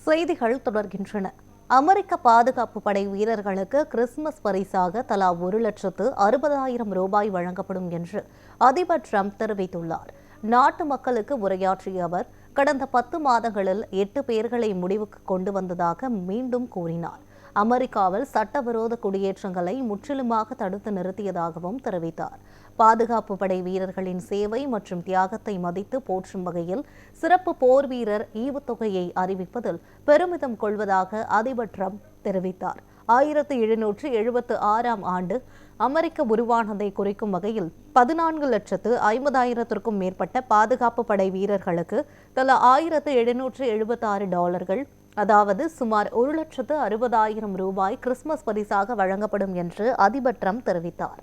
செய்திகள் தொடர்கின்றன. அமெரிக்க பாதுகாப்பு படை வீரர்களுக்கு கிறிஸ்துமஸ் பரிசாக தலா $1,60,000 வழங்கப்படும் என்று அதிபர் டிரம்ப் தெரிவித்துள்ளார். நாட்டு மக்களுக்கு உரையாற்றிய அவர், கடந்த 10 மாதங்களில் 8 பேர்களை முடிவுக்கு கொண்டு வந்ததாக மீண்டும் கூறினார். அமெரிக்காவில் சட்டவிரோத குடியேற்றங்களை முற்றிலுமாக தடுத்து நிறுத்தியதாகவும் தெரிவித்தார். பாதுகாப்பு படை வீரர்களின் சேவை மற்றும் தியாகத்தை மதித்து போற்றும் வகையில் சிறப்பு போர் வீரர் ஈவுத்தொகையை அறிவிப்பதில் பெருமிதம் கொள்வதாக அதிபர் டிரம்ப் தெரிவித்தார். 1776ஆம் ஆண்டு அமெரிக்க உருவானதை குறிக்கும் வகையில் 14,50,000க்கும் மேற்பட்ட பாதுகாப்பு படை வீரர்களுக்கு தலா $1,776, அதாவது சுமார் $1,60,000 கிறிஸ்துமஸ் பரிசாக வழங்கப்படும் என்று அதிபர் டிரம்ப் தெரிவித்தார்.